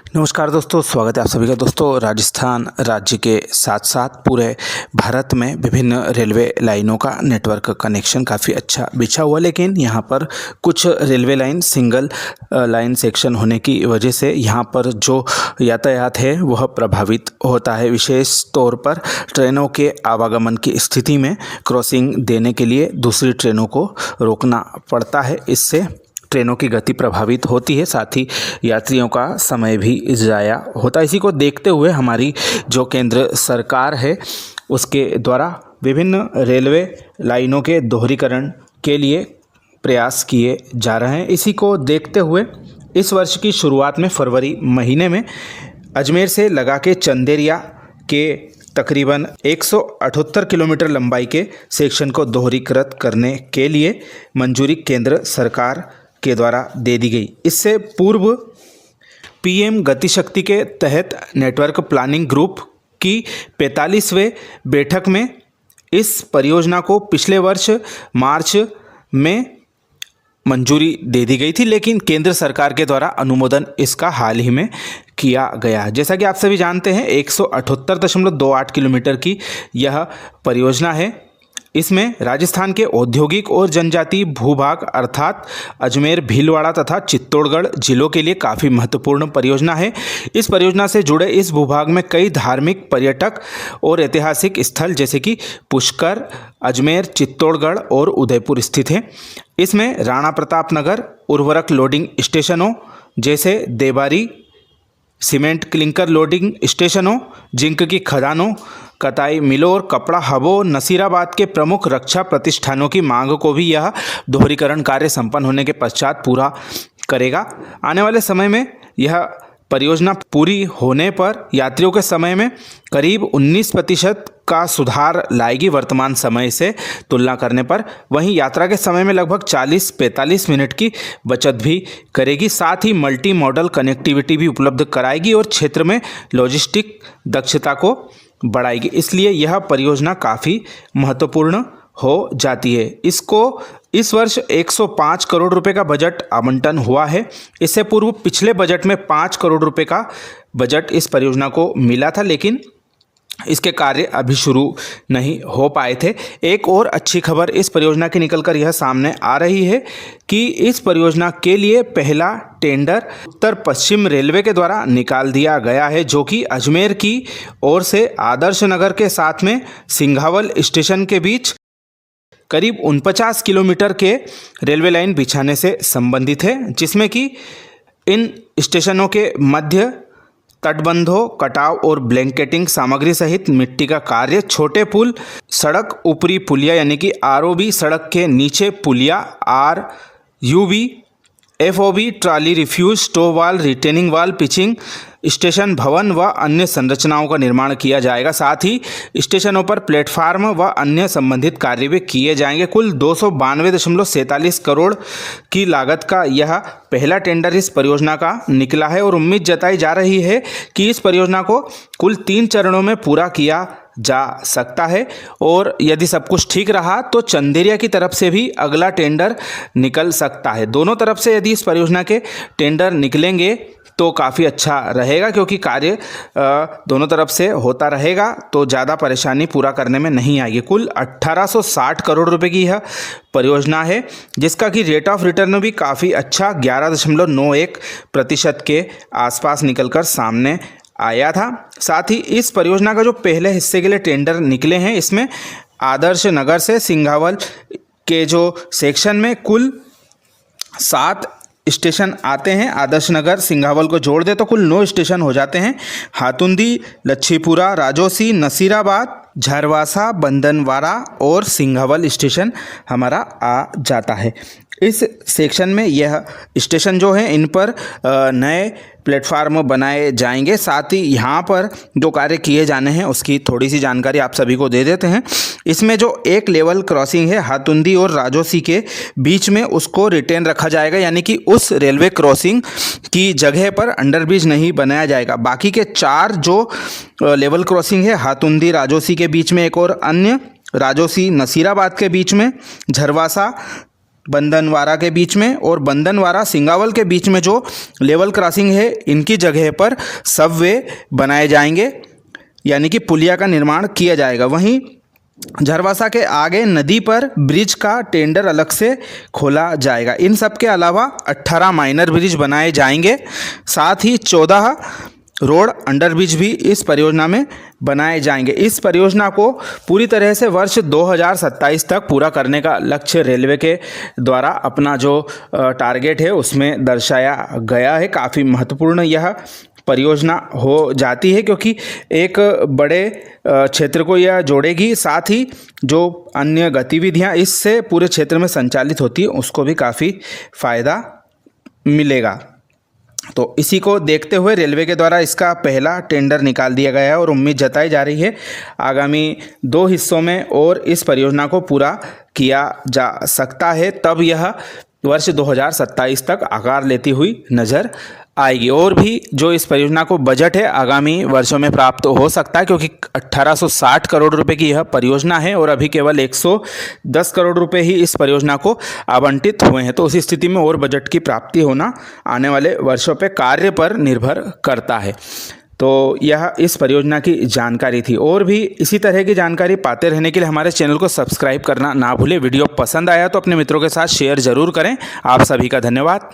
नमस्कार दोस्तों, स्वागत है आप सभी का। दोस्तों, राजस्थान राज्य के साथ साथ पूरे भारत में विभिन्न रेलवे लाइनों का नेटवर्क कनेक्शन काफ़ी अच्छा बिछा हुआ, लेकिन यहाँ पर कुछ railway line single line section होने की वजह से यहाँ पर जो यातायात है वह प्रभावित होता है। विशेष तौर पर ट्रेनों के आवागमन की स्थिति में क्रॉसिंग देने के लिए दूसरी ट्रेनों को रोकना पड़ता है। इससे ट्रेनों की गति प्रभावित होती है, साथ ही यात्रियों का समय भी ज़ाया होता है। इसी को देखते हुए हमारी जो केंद्र सरकार है उसके द्वारा विभिन्न रेलवे लाइनों के दोहरीकरण के लिए प्रयास किए जा रहे हैं। इसी को देखते हुए इस वर्ष की शुरुआत में फरवरी महीने में अजमेर से लगा के चंदेरिया के तकरीबन 178 किलोमीटर लंबाई के सेक्शन को दोहरीकृत करने के लिए मंजूरी केंद्र सरकार के द्वारा दे दी गई। इससे पूर्व पीएम गतिशक्ति के तहत नेटवर्क प्लानिंग ग्रुप की 45वें बैठक में इस परियोजना को पिछले वर्ष मार्च में मंजूरी दे दी गई थी, लेकिन केंद्र सरकार के द्वारा अनुमोदन इसका हाल ही में किया गया। जैसा कि आप सभी जानते हैं 178.28 किलोमीटर की यह परियोजना है। इसमें राजस्थान के औद्योगिक और जनजातीय भूभाग अर्थात अजमेर, भीलवाड़ा तथा चित्तौड़गढ़ जिलों के लिए काफ़ी महत्वपूर्ण परियोजना है। इस परियोजना से जुड़े इस भूभाग में कई धार्मिक, पर्यटक और ऐतिहासिक स्थल जैसे कि पुष्कर, अजमेर, चित्तौड़गढ़ और उदयपुर स्थित हैं। इसमें राणा प्रताप नगर, उर्वरक लोडिंग स्टेशनों जैसे देबारी, सीमेंट क्लिंकर लोडिंग स्टेशनों, जिंक की खदानों, कताई मिलों और कपड़ा हबों, नसीराबाद के प्रमुख रक्षा प्रतिष्ठानों की मांग को भी यह दोहरीकरण कार्य संपन्न होने के पश्चात पूरा करेगा। आने वाले समय में यह परियोजना पूरी होने पर यात्रियों के समय में करीब 19% का सुधार लाएगी वर्तमान समय से तुलना करने पर। वहीं यात्रा के समय में लगभग 40-45 मिनट की बचत भी करेगी। साथ ही मल्टी मॉडल कनेक्टिविटी भी उपलब्ध कराएगी और क्षेत्र में लॉजिस्टिक दक्षता को बढ़ाएगी। इसलिए यह परियोजना काफ़ी महत्वपूर्ण हो जाती है। इसको इस वर्ष 105 करोड़ रुपए का बजट आवंटन हुआ है। इससे पूर्व पिछले बजट में 5 करोड़ रुपए का बजट इस परियोजना को मिला था, लेकिन इसके कार्य अभी शुरू नहीं हो पाए थे। एक और अच्छी खबर इस परियोजना की निकलकर यह सामने आ रही है कि इस परियोजना के लिए पहला टेंडर उत्तर पश्चिम रेलवे के द्वारा निकाल दिया गया है, जो कि अजमेर की ओर से आदर्श नगर के साथ में सिंघावल स्टेशन के बीच करीब 49 किलोमीटर के रेलवे लाइन बिछाने से संबंधित है, जिसमें कि इन स्टेशनों के मध्य तटबंधों, कटाव और ब्लैंकेटिंग सामग्री सहित मिट्टी का कार्य, छोटे पुल, सड़क ऊपरी पुलिया यानी कि आरओबी, सड़क के नीचे पुलिया, आरयूबी, एफओबी, ट्रॉली रिफ्यूज, स्टो वाल, रिटेनिंग वाल, पिचिंग स्टेशन भवन व अन्य संरचनाओं का निर्माण किया जाएगा। साथ ही स्टेशनों पर प्लेटफार्म व अन्य संबंधित कार्य भी किए जाएंगे। कुल 292.47 करोड़ की लागत का यह पहला टेंडर इस परियोजना का निकला है और उम्मीद जताई जा रही है कि इस परियोजना को कुल 3 चरणों में पूरा किया जा सकता है और यदि सब कुछ ठीक रहा तो चंदेरिया की तरफ से भी अगला टेंडर निकल सकता है। दोनों तरफ से यदि इस परियोजना के टेंडर निकलेंगे तो काफ़ी अच्छा रहेगा, क्योंकि कार्य दोनों तरफ से होता रहेगा तो ज़्यादा परेशानी पूरा करने में नहीं आएगी। कुल 1860 करोड़ रुपए की यह परियोजना है, जिसका कि रेट ऑफ रिटर्न भी काफ़ी अच्छा 11.91% के आसपास निकलकर सामने आया था। साथ ही इस परियोजना का जो पहले हिस्से के लिए टेंडर निकले हैं, इसमें आदर्श नगर से सिंघावल के जो सेक्शन में कुल 7 स्टेशन आते हैं। आदर्श नगर सिंघावल को जोड़ दे तो कुल 9 स्टेशन हो जाते हैं। हातुंदी, लच्छीपुरा, राजोसी, नसीराबाद, झरवासा, बंदनवाड़ा और सिंघावल स्टेशन हमारा आ जाता है। इस सेक्शन में यह स्टेशन जो है इन पर नए प्लेटफार्म बनाए जाएंगे। साथ ही यहाँ पर जो कार्य किए जाने हैं उसकी थोड़ी सी जानकारी आप सभी को दे देते हैं। इसमें जो एक लेवल क्रॉसिंग है हातुंदी और राजोसी के बीच में, उसको रिटेन रखा जाएगा, यानी कि उस रेलवे क्रॉसिंग की जगह पर अंडरब्रिज नहीं बनाया जाएगा। बाकी के 4 जो लेवल क्रॉसिंग है हातुंदी राजोसी के बीच में एक और अन्य, राजोसी नसीराबाद के बीच में, झरवासा बंदनवारा के बीच में और बंदनवारा सिंगावल के बीच में जो लेवल क्रॉसिंग है इनकी जगह पर सबवे बनाए जाएंगे, यानी कि पुलिया का निर्माण किया जाएगा। वहीं झरवासा के आगे नदी पर ब्रिज का टेंडर अलग से खोला जाएगा। इन सब के अलावा 18 माइनर ब्रिज बनाए जाएंगे, साथ ही 14 रोड अंडरब्रिज भी इस परियोजना में बनाए जाएंगे। इस परियोजना को पूरी तरह से वर्ष 2027 तक पूरा करने का लक्ष्य रेलवे के द्वारा अपना जो टारगेट है उसमें दर्शाया गया है। काफ़ी महत्वपूर्ण यह परियोजना हो जाती है क्योंकि एक बड़े क्षेत्र को यह जोड़ेगी, साथ ही जो अन्य गतिविधियां इससे पूरे क्षेत्र में संचालित होती है उसको भी काफ़ी फ़ायदा मिलेगा। तो इसी को देखते हुए रेलवे के द्वारा इसका पहला टेंडर निकाल दिया गया है और उम्मीद जताई जा रही है आगामी 2 हिस्सों में और इस परियोजना को पूरा किया जा सकता है, तब यह वर्ष 2027 तक आकार लेती हुई नज़र आएगी। और भी जो इस परियोजना को बजट है आगामी वर्षों में प्राप्त हो सकता है क्योंकि 1860 करोड़ रुपए की यह परियोजना है और अभी केवल 110 करोड़ रुपए ही इस परियोजना को आवंटित हुए हैं। तो उसी स्थिति में और बजट की प्राप्ति होना आने वाले वर्षों पे कार्य पर निर्भर करता है। तो यह इस परियोजना की जानकारी थी। और भी इसी तरह की जानकारी पाते रहने के लिए हमारे चैनल को सब्सक्राइब करना ना भूलें। वीडियो पसंद आया तो अपने मित्रों के साथ शेयर ज़रूर करें। आप सभी का धन्यवाद।